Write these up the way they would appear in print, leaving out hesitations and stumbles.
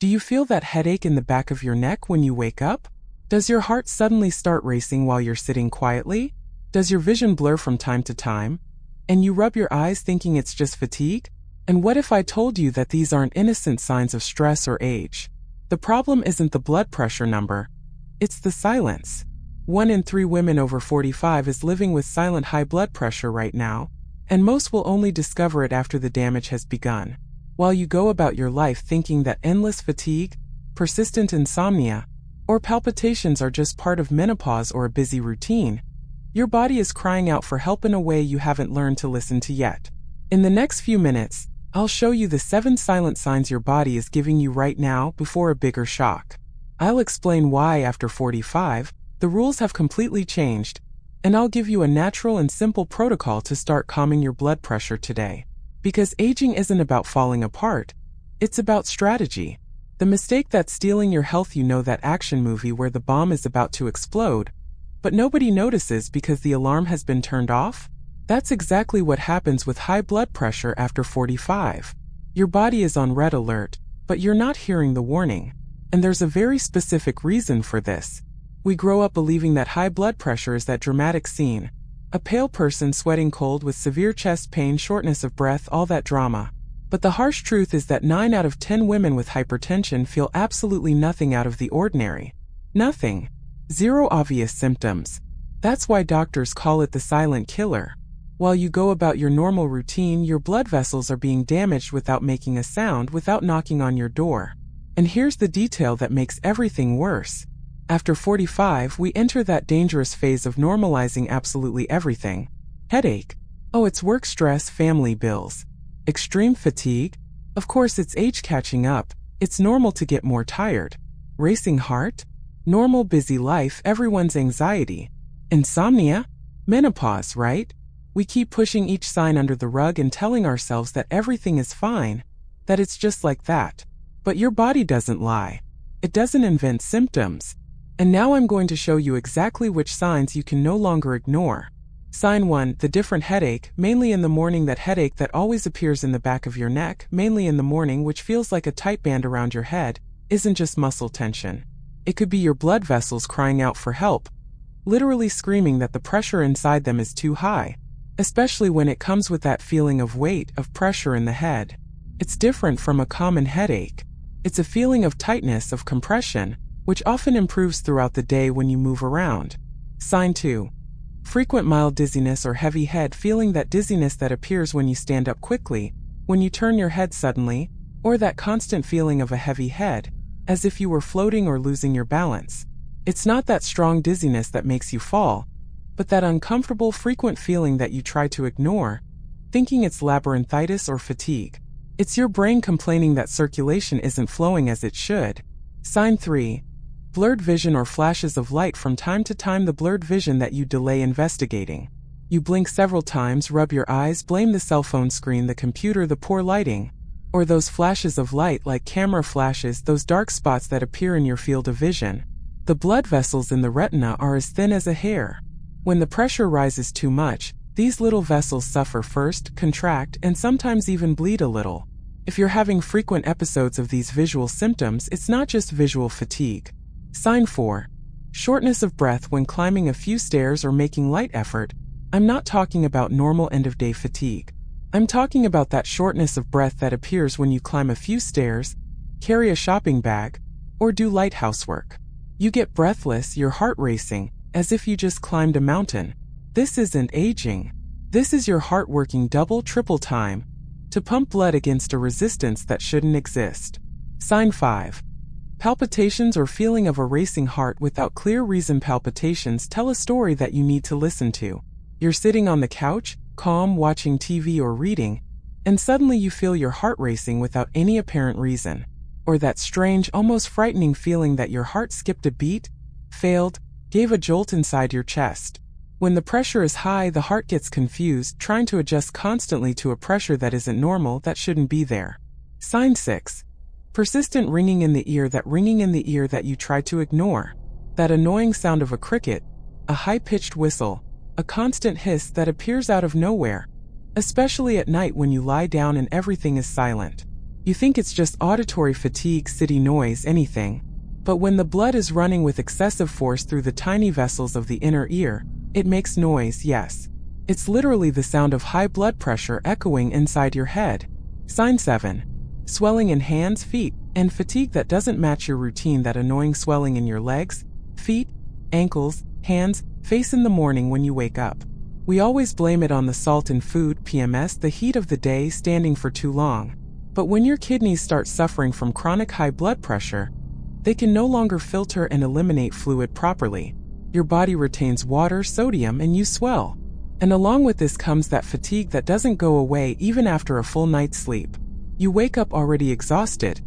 Do you feel that headache in the back of your neck when you wake up? Does your heart suddenly start racing while you're sitting quietly? Does your vision blur from time to time? And you rub your eyes thinking it's just fatigue? And what if I told you that these aren't innocent signs of stress or age? The problem isn't the blood pressure number. It's the silence. 1 in 3 women over 45 is living with silent high blood pressure right now, and most will only discover it after the damage has begun. While you go about your life thinking that endless fatigue, persistent insomnia, or palpitations are just part of menopause or a busy routine, your body is crying out for help in a way you haven't learned to listen to yet. In the next few minutes, I'll show you the 7 silent signs your body is giving you right now before a bigger shock. I'll explain why after 45, the rules have completely changed, and I'll give you a natural and simple protocol to start calming your blood pressure today. Because aging isn't about falling apart, it's about strategy. The mistake that's stealing your health, you know, that action movie where the bomb is about to explode, but nobody notices because the alarm has been turned off? That's exactly what happens with high blood pressure after 45. Your body is on red alert, but you're not hearing the warning. And there's a very specific reason for this. We grow up believing that high blood pressure is that dramatic scene. A pale person sweating cold with severe chest pain, shortness of breath, all that drama. But the harsh truth is that 9 out of 10 women with hypertension feel absolutely nothing out of the ordinary. Nothing. 0 obvious symptoms. That's why doctors call it the silent killer. While you go about your normal routine, your blood vessels are being damaged without making a sound, without knocking on your door. And here's the detail that makes everything worse. After 45, we enter that dangerous phase of normalizing absolutely everything. Headache. Oh, it's work stress, family bills. Extreme fatigue. Of course, it's age catching up. It's normal to get more tired. Racing heart. Normal busy life, everyone's anxiety. Insomnia. Menopause, right? We keep pushing each sign under the rug and telling ourselves that everything is fine, that it's just like that. But your body doesn't lie. It doesn't invent symptoms. And now I'm going to show you exactly which signs you can no longer ignore. Sign 1, the different headache, mainly in the morning. That headache that always appears in the back of your neck, mainly in the morning, which feels like a tight band around your head, isn't just muscle tension. It could be your blood vessels crying out for help, literally screaming that the pressure inside them is too high. Especially when it comes with that feeling of weight, of pressure in the head. It's different from a common headache. It's a feeling of tightness, of compression, which often improves throughout the day when you move around. Sign 2. Frequent mild dizziness or heavy head feeling, that dizziness that appears when you stand up quickly, when you turn your head suddenly, or that constant feeling of a heavy head, as if you were floating or losing your balance. It's not that strong dizziness that makes you fall, but that uncomfortable, frequent feeling that you try to ignore, thinking it's labyrinthitis or fatigue. It's your brain complaining that circulation isn't flowing as it should. Sign 3. Blurred vision or flashes of light from time to time. The blurred vision that you delay investigating. You blink several times, rub your eyes, blame the cell phone screen, the computer, the poor lighting. Or those flashes of light like camera flashes, those dark spots that appear in your field of vision. The blood vessels in the retina are as thin as a hair. When the pressure rises too much, these little vessels suffer first, contract, and sometimes even bleed a little. If you're having frequent episodes of these visual symptoms, it's not just visual fatigue. Sign 4. Shortness of breath when climbing a few stairs or making light effort. I'm not talking about normal end-of-day fatigue. I'm talking about that shortness of breath that appears when you climb a few stairs, carry a shopping bag, or do light housework. You get breathless, your heart racing, as if you just climbed a mountain. This isn't aging. This is your heart working double, triple time to pump blood against a resistance that shouldn't exist. Sign 5. Palpitations or feeling of a racing heart without clear reason. Palpitations tell a story that you need to listen to. You're sitting on the couch, calm, watching TV or reading, and suddenly you feel your heart racing without any apparent reason. Or that strange, almost frightening feeling that your heart skipped a beat, failed, gave a jolt inside your chest. When the pressure is high, the heart gets confused, trying to adjust constantly to a pressure that isn't normal, that shouldn't be there. Sign 6. Persistent ringing in the ear. That ringing in the ear that you try to ignore. That annoying sound of a cricket, a high-pitched whistle, a constant hiss that appears out of nowhere, especially at night when you lie down and everything is silent. You think it's just auditory fatigue, city noise, anything. But when the blood is running with excessive force through the tiny vessels of the inner ear, it makes noise, yes. It's literally the sound of high blood pressure echoing inside your head. Sign 7. Swelling in hands, feet, and fatigue that doesn't match your routine. That annoying swelling in your legs, feet, ankles, hands, face in the morning when you wake up. We always blame it on the salt in food, PMS, the heat of the day, standing for too long. But when your kidneys start suffering from chronic high blood pressure, they can no longer filter and eliminate fluid properly. Your body retains water, sodium, and you swell. And along with this comes that fatigue that doesn't go away even after a full night's sleep. You wake up already exhausted,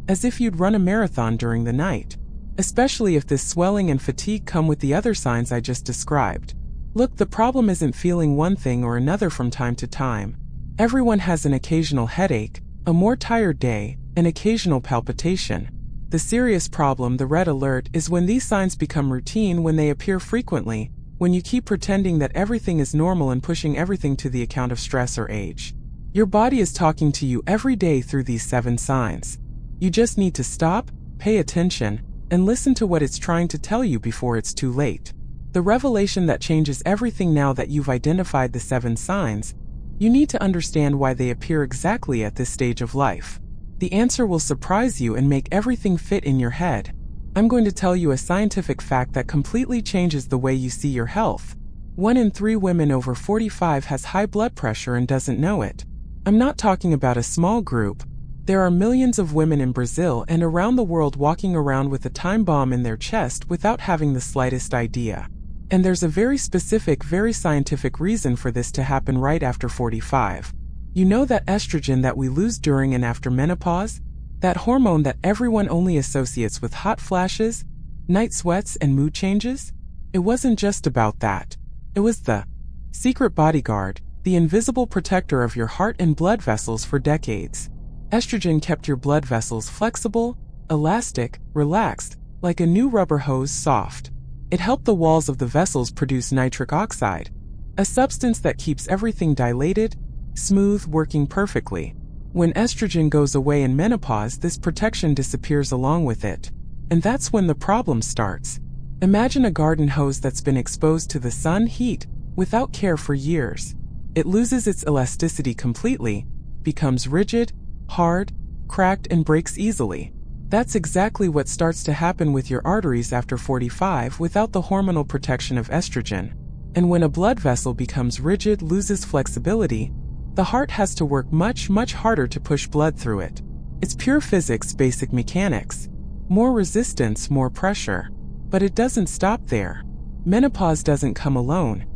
as if you'd run a marathon during the night. Especially if this swelling and fatigue come with the other signs I just described. Look, the problem isn't feeling one thing or another from time to time. Everyone has an occasional headache, a more tired day, an occasional palpitation. The serious problem, the red alert, is when these signs become routine, when they appear frequently, when you keep pretending that everything is normal and pushing everything to the account of stress or age. Your body is talking to you every day through these 7 signs. You just need to stop, pay attention, and listen to what it's trying to tell you before it's too late. The revelation that changes everything. Now that you've identified the 7 signs, you need to understand why they appear exactly at this stage of life. The answer will surprise you and make everything fit in your head. I'm going to tell you a scientific fact that completely changes the way you see your health. 1 in 3 women over 45 has high blood pressure and doesn't know it. I'm not talking about a small group. There are millions of women in Brazil and around the world walking around with a time bomb in their chest without having the slightest idea. And there's a very specific, very scientific reason for this to happen right after 45. You know that estrogen that we lose during and after menopause? That hormone that everyone only associates with hot flashes, night sweats, and mood changes? It wasn't just about that. It was the secret bodyguard, the invisible protector of your heart and blood vessels for decades. Estrogen kept your blood vessels flexible, elastic, relaxed, like a new rubber hose, soft. It helped the walls of the vessels produce nitric oxide, a substance that keeps everything dilated, smooth, working perfectly. When estrogen goes away in menopause, this protection disappears along with it. And that's when the problem starts. Imagine a garden hose that's been exposed to the sun, heat, without care for years. It loses its elasticity completely, becomes rigid, hard, cracked, and breaks easily. That's exactly what starts to happen with your arteries after 45 without the hormonal protection of estrogen. And when a blood vessel becomes rigid, loses flexibility, the heart has to work much, much harder to push blood through it. It's pure physics, basic mechanics. More resistance, more pressure. But it doesn't stop there. Menopause doesn't come alone.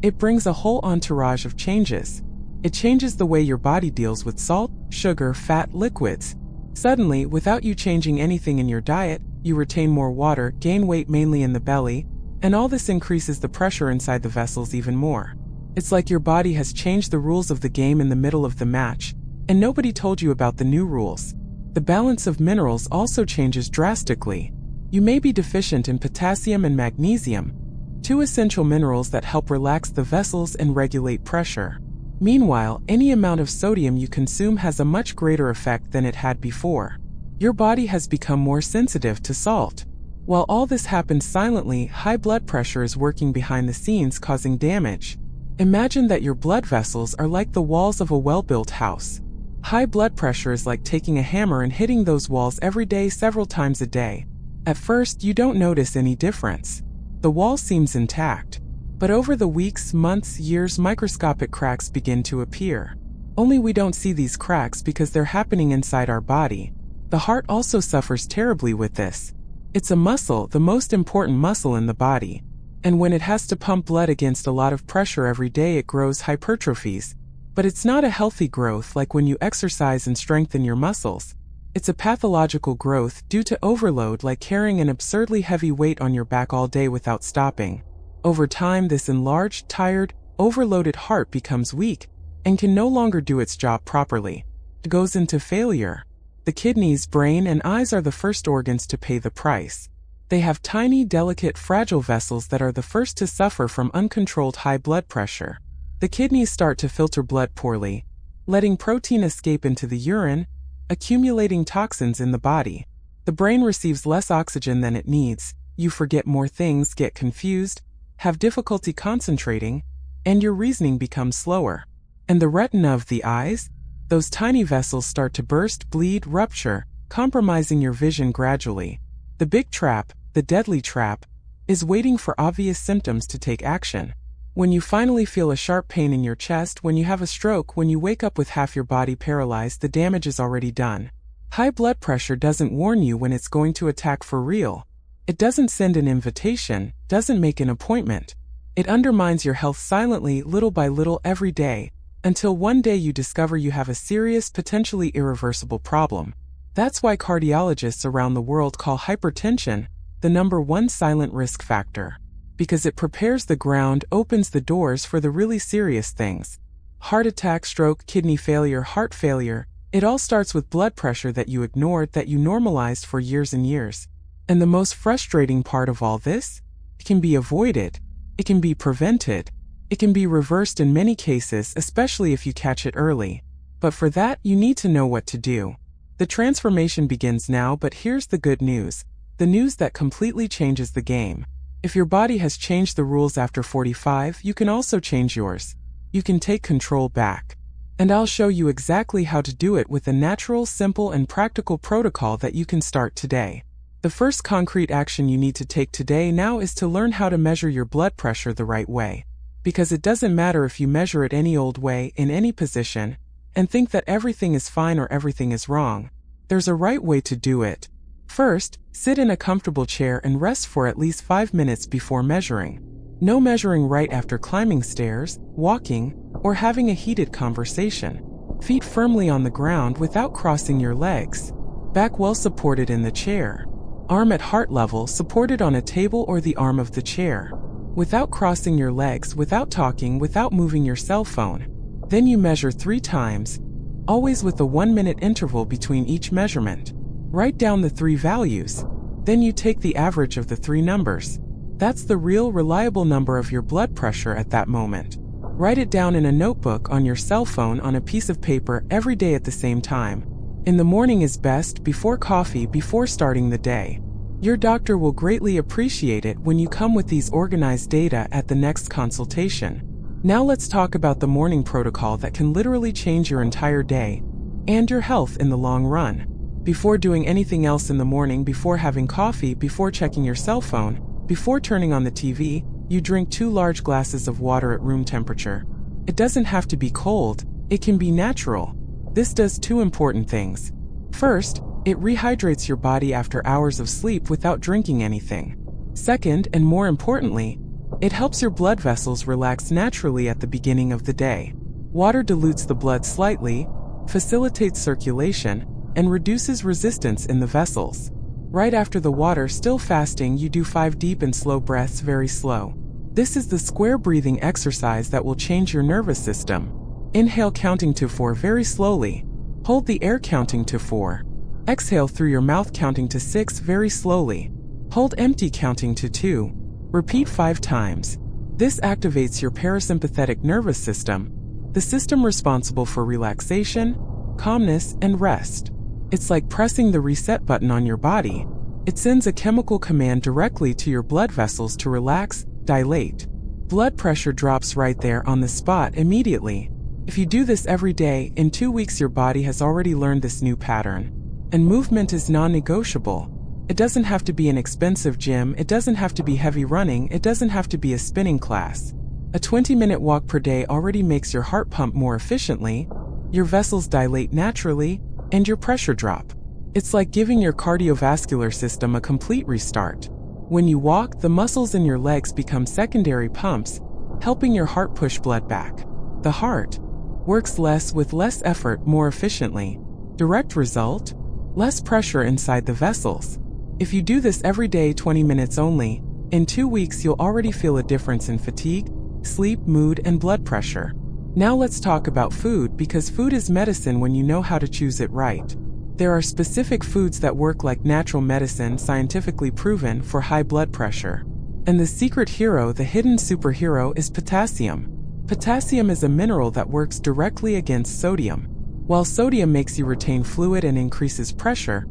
It brings a whole entourage of changes. It changes the way your body deals with salt, sugar, fat, liquids. Suddenly, without you changing anything in your diet, you retain more water, gain weight mainly in the belly, and all this increases the pressure inside the vessels even more. It's like your body has changed the rules of the game in the middle of the match, and nobody told you about the new rules. The balance of minerals also changes drastically. You may be deficient in potassium and magnesium, 2 essential minerals that help relax the vessels and regulate pressure. Meanwhile, any amount of sodium you consume has a much greater effect than it had before. Your body has become more sensitive to salt. While all this happens silently, high blood pressure is working behind the scenes, causing damage. Imagine that your blood vessels are like the walls of a well-built house. High blood pressure is like taking a hammer and hitting those walls every day, several times a day. At first, you don't notice any difference. The wall seems intact. But over the weeks, months, years, microscopic cracks begin to appear. Only we don't see these cracks because they're happening inside our body. The heart also suffers terribly with this. It's a muscle, the most important muscle in the body. And when it has to pump blood against a lot of pressure every day, it grows, hypertrophies. But it's not a healthy growth like when you exercise and strengthen your muscles. It's a pathological growth due to overload, like carrying an absurdly heavy weight on your back all day without stopping. Over time, this enlarged, tired, overloaded heart becomes weak and can no longer do its job properly. It goes into failure. The kidneys, brain, and eyes are the first organs to pay the price. They have tiny, delicate, fragile vessels that are the first to suffer from uncontrolled high blood pressure. The kidneys start to filter blood poorly, letting protein escape into the urine, accumulating toxins in the body. The brain receives less oxygen than it needs, you forget more things, get confused, have difficulty concentrating, and your reasoning becomes slower. And the retina of the eyes? Those tiny vessels start to burst, bleed, rupture, compromising your vision gradually. The big trap, the deadly trap, is waiting for obvious symptoms to take action. When you finally feel a sharp pain in your chest, when you have a stroke, when you wake up with half your body paralyzed, the damage is already done. High blood pressure doesn't warn you when it's going to attack for real. It doesn't send an invitation, doesn't make an appointment. It undermines your health silently, little by little, every day, until one day you discover you have a serious, potentially irreversible problem. That's why cardiologists around the world call hypertension the #1 silent risk factor. Because it prepares the ground, opens the doors for the really serious things. Heart attack, stroke, kidney failure, heart failure. It all starts with blood pressure that you ignored, that you normalized for years and years. And the most frustrating part of all this? It can be avoided. It can be prevented. It can be reversed in many cases, especially if you catch it early. But for that, you need to know what to do. The transformation begins now, but here's the good news. The news that completely changes the game. If your body has changed the rules after 45, you can also change yours. You can take control back. And I'll show you exactly how to do it with a natural, simple, and practical protocol that you can start today. The first concrete action you need to take today now is to learn how to measure your blood pressure the right way. Because it doesn't matter if you measure it any old way, in any position, and think that everything is fine or everything is wrong. There's a right way to do it. First, sit in a comfortable chair and rest for at least 5 minutes before measuring. No measuring right after climbing stairs, walking, or having a heated conversation. Feet firmly on the ground without crossing your legs. Back well supported in the chair. Arm at heart level supported on a table or the arm of the chair. Without crossing your legs, without talking, without moving your cell phone. Then you measure 3 times, always with a 1-minute interval between each measurement. Write down the 3 values. Then you take the average of the 3 numbers. That's the real, reliable number of your blood pressure at that moment. Write it down in a notebook, on your cell phone, on a piece of paper, every day at the same time. In the morning is best, before coffee, before starting the day. Your doctor will greatly appreciate it when you come with these organized data at the next consultation. Now let's talk about the morning protocol that can literally change your entire day and your health in the long run. Before doing anything else in the morning, before having coffee, before checking your cell phone, before turning on the TV, you drink 2 large glasses of water at room temperature. It doesn't have to be cold, it can be natural. This does 2 important things. First, it rehydrates your body after hours of sleep without drinking anything. Second, and more importantly, it helps your blood vessels relax naturally at the beginning of the day. Water dilutes the blood slightly, facilitates circulation, and reduces resistance in the vessels. Right after the water, still fasting, you do 5 deep and slow breaths, very slow. This is the square breathing exercise that will change your nervous system. Inhale counting to 4 very slowly. Hold the air counting to 4. Exhale through your mouth counting to 6 very slowly. Hold empty counting to 2. Repeat 5 times. This activates your parasympathetic nervous system, the system responsible for relaxation, calmness, and rest. It's like pressing the reset button on your body. It sends a chemical command directly to your blood vessels to relax, dilate. Blood pressure drops right there on the spot immediately. If you do this every day, in 2 weeks your body has already learned this new pattern. And movement is non-negotiable. It doesn't have to be an expensive gym, it doesn't have to be heavy running, it doesn't have to be a spinning class. A 20-minute walk per day already makes your heart pump more efficiently, your vessels dilate naturally, and your pressure drop. It's like giving your cardiovascular system a complete restart. When you walk, the muscles in your legs become secondary pumps, helping your heart push blood back. The heart works less with less effort, more efficiently. Direct result? Less pressure inside the vessels. If you do this every day, 20 minutes only, in 2 weeks you'll already feel a difference in fatigue, sleep, mood, and blood pressure. Now let's talk about food, because food is medicine when you know how to choose it right. There are specific foods that work like natural medicine, scientifically proven, for high blood pressure. And the secret hero, the hidden superhero, is potassium. Potassium is a mineral that works directly against sodium. While sodium makes you retain fluid and increases pressure,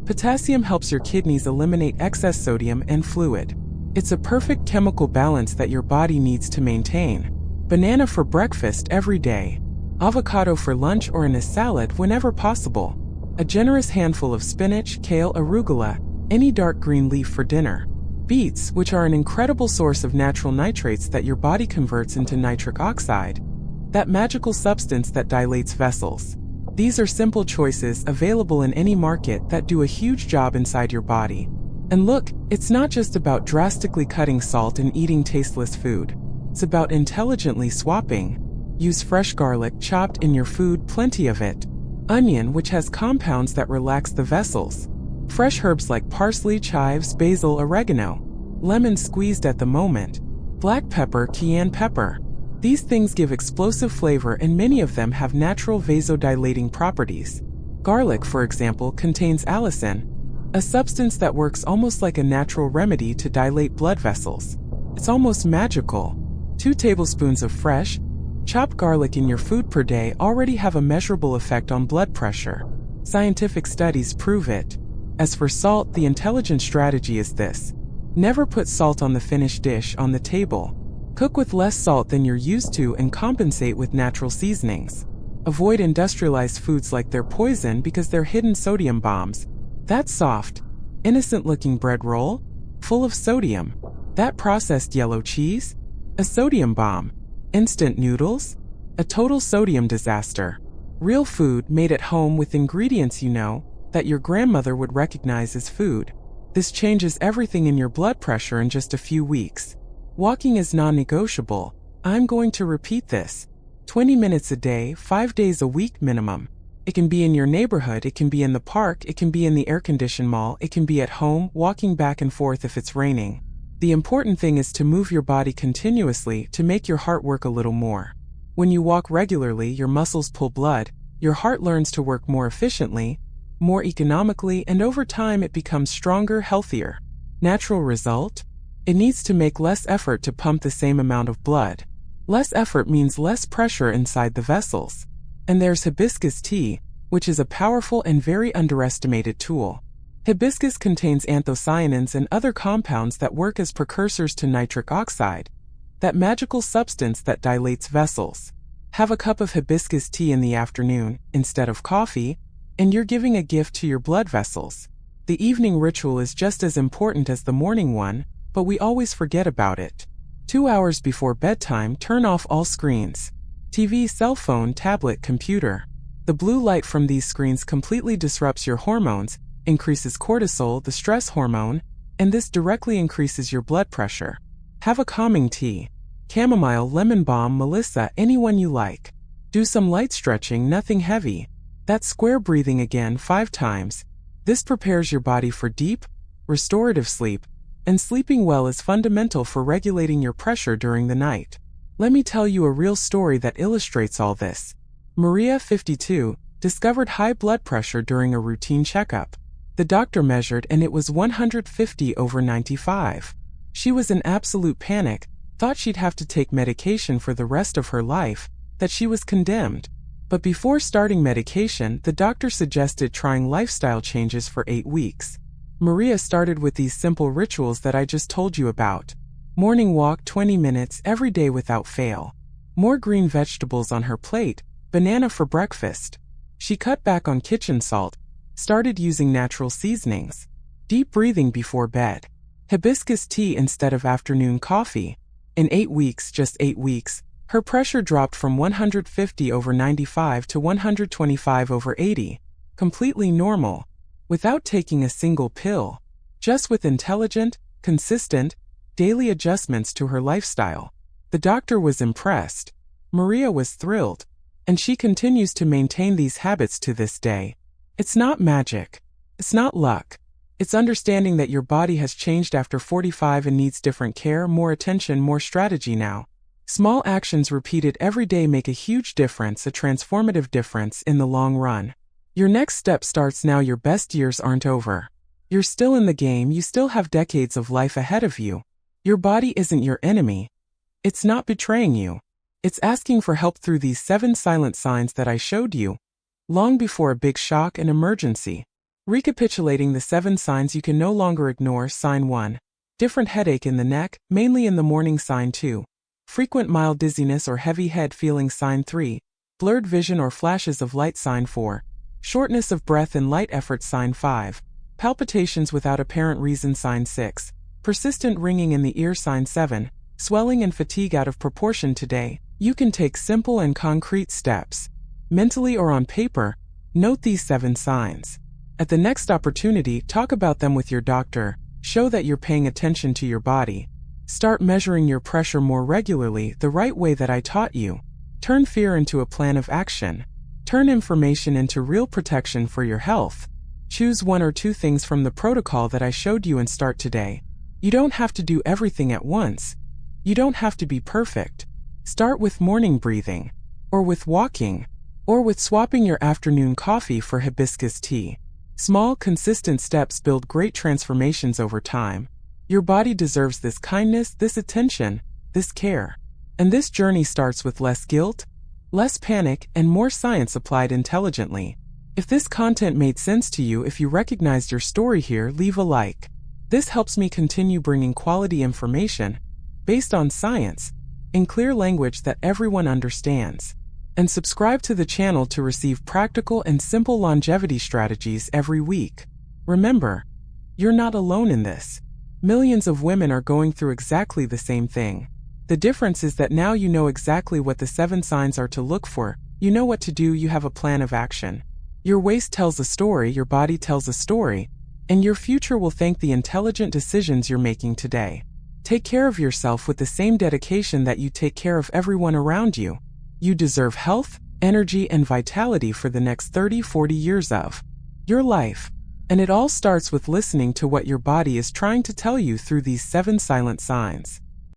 potassium helps your kidneys eliminate excess sodium and fluid. It's a perfect chemical balance that your body needs to maintain. Banana for breakfast every day. Avocado for lunch or in a salad whenever possible. A generous handful of spinach, kale, arugula, any dark green leaf for dinner. Beets, which are an incredible source of natural nitrates that your body converts into nitric oxide, that magical substance that dilates vessels. These are simple choices available in any market that do a huge job inside your body. And look, it's not just about drastically cutting salt and eating tasteless food. It's about intelligently swapping. Use fresh garlic chopped in your food, plenty of it. Onion, which has compounds that relax the vessels. Fresh herbs like parsley, chives, basil, oregano. Lemon squeezed at the moment. Black pepper, cayenne pepper. These things give explosive flavor and many of them have natural vasodilating properties. Garlic, for example, contains allicin, a substance that works almost like a natural remedy to dilate blood vessels. It's almost magical. 2 tablespoons of fresh, chopped garlic in your food per day already have a measurable effect on blood pressure. Scientific studies prove it. As for salt, the intelligent strategy is this. Never put salt on the finished dish on the table. Cook with less salt than you're used to and compensate with natural seasonings. Avoid industrialized foods like they're poison because they're hidden sodium bombs. That soft, innocent-looking bread roll, full of sodium. That processed yellow cheese, a sodium bomb. Instant noodles, a total sodium disaster. Real food made at home with ingredients you know that your grandmother would recognize as food. This changes everything in your blood pressure in just a few weeks. Walking is non-negotiable. I'm going to repeat this. 20 minutes a day, 5 days a week minimum. It can be in your neighborhood, it can be in the park, it can be in the air-conditioned mall, it can be at home, walking back and forth if it's raining. The important thing is to move your body continuously to make your heart work a little more. When you walk regularly, your muscles pull blood, your heart learns to work more efficiently, more economically, and over time it becomes stronger, healthier. Natural result? It needs to make less effort to pump the same amount of blood. Less effort means less pressure inside the vessels. And there's hibiscus tea, which is a powerful and very underestimated tool. Hibiscus contains anthocyanins and other compounds that work as precursors to nitric oxide, that magical substance that dilates vessels. Have a cup of hibiscus tea in the afternoon, instead of coffee, and you're giving a gift to your blood vessels. The evening ritual is just as important as the morning one, but we always forget about it. 2 hours before bedtime, turn off all screens. TV, cell phone, tablet, computer. The blue light from these screens completely disrupts your hormones, increases cortisol, the stress hormone, and this directly increases your blood pressure. Have a calming tea. Chamomile, lemon balm, melissa, anyone you like. Do some light stretching, nothing heavy. That's square breathing again 5 times. This prepares your body for deep, restorative sleep, and sleeping well is fundamental for regulating your pressure during the night. Let me tell you a real story that illustrates all this. Maria, 52, discovered high blood pressure during a routine checkup. The doctor measured and it was 150/95. She was in absolute panic, thought she'd have to take medication for the rest of her life, that she was condemned. But before starting medication, the doctor suggested trying lifestyle changes for 8 weeks. Maria started with these simple rituals that I just told you about. Morning walk 20 minutes every day without fail. More green vegetables on her plate, banana for breakfast. She cut back on kitchen salt, started using natural seasonings. Deep breathing before bed. Hibiscus tea instead of afternoon coffee. In 8 weeks, just 8 weeks, her pressure dropped from 150/95 to 125/80. Completely normal. Without taking a single pill. Just with intelligent, consistent, daily adjustments to her lifestyle. The doctor was impressed. Maria was thrilled. And she continues to maintain these habits to this day. It's not magic. It's not luck. It's understanding that your body has changed after 45 and needs different care, more attention, more strategy now. Small actions repeated every day make a huge difference, a transformative difference in the long run. Your next step starts now. Your best years aren't over. You're still in the game, you still have decades of life ahead of you. Your body isn't your enemy. It's not betraying you. It's asking for help through these 7 silent signs that I showed you. long before a big shock and emergency. Recapitulating the 7 signs you can no longer ignore. Sign 1. Different headache in the neck, mainly in the morning. Sign 2. Frequent mild dizziness or heavy head feeling. Sign 3. Blurred vision or flashes of light. Sign 4. Shortness of breath and light effort. Sign 5. Palpitations without apparent reason. Sign 6. Persistent ringing in the ear. Sign 7. Swelling and fatigue out of proportion. Today, you can take simple and concrete steps. Mentally or on paper, note these 7 signs. At the next opportunity, talk about them with your doctor. Show that you're paying attention to your body. Start measuring your pressure more regularly, the right way that I taught you. Turn fear into a plan of action. Turn information into real protection for your health. Choose 1 or 2 things from the protocol that I showed you and start today. You don't have to do everything at once. You don't have to be perfect. Start with morning breathing, or with walking, or with swapping your afternoon coffee for hibiscus tea. Small, consistent steps build great transformations over time. Your body deserves this kindness, this attention, this care. And this journey starts with less guilt, less panic, and more science applied intelligently. If this content made sense to you, if you recognized your story here, leave a like. This helps me continue bringing quality information based on science in clear language that everyone understands. And subscribe to the channel to receive practical and simple longevity strategies every week. Remember, you're not alone in this. Millions of women are going through exactly the same thing. The difference is that now you know exactly what the 7 signs are to look for. You know what to do. You have a plan of action. Your waist tells a story, your body tells a story, and your future will thank the intelligent decisions you're making today. Take care of yourself with the same dedication that you take care of everyone around you. You deserve health, energy, and vitality for the next 30-40 years of your life. And it all starts with listening to what your body is trying to tell you through these 7 silent signs.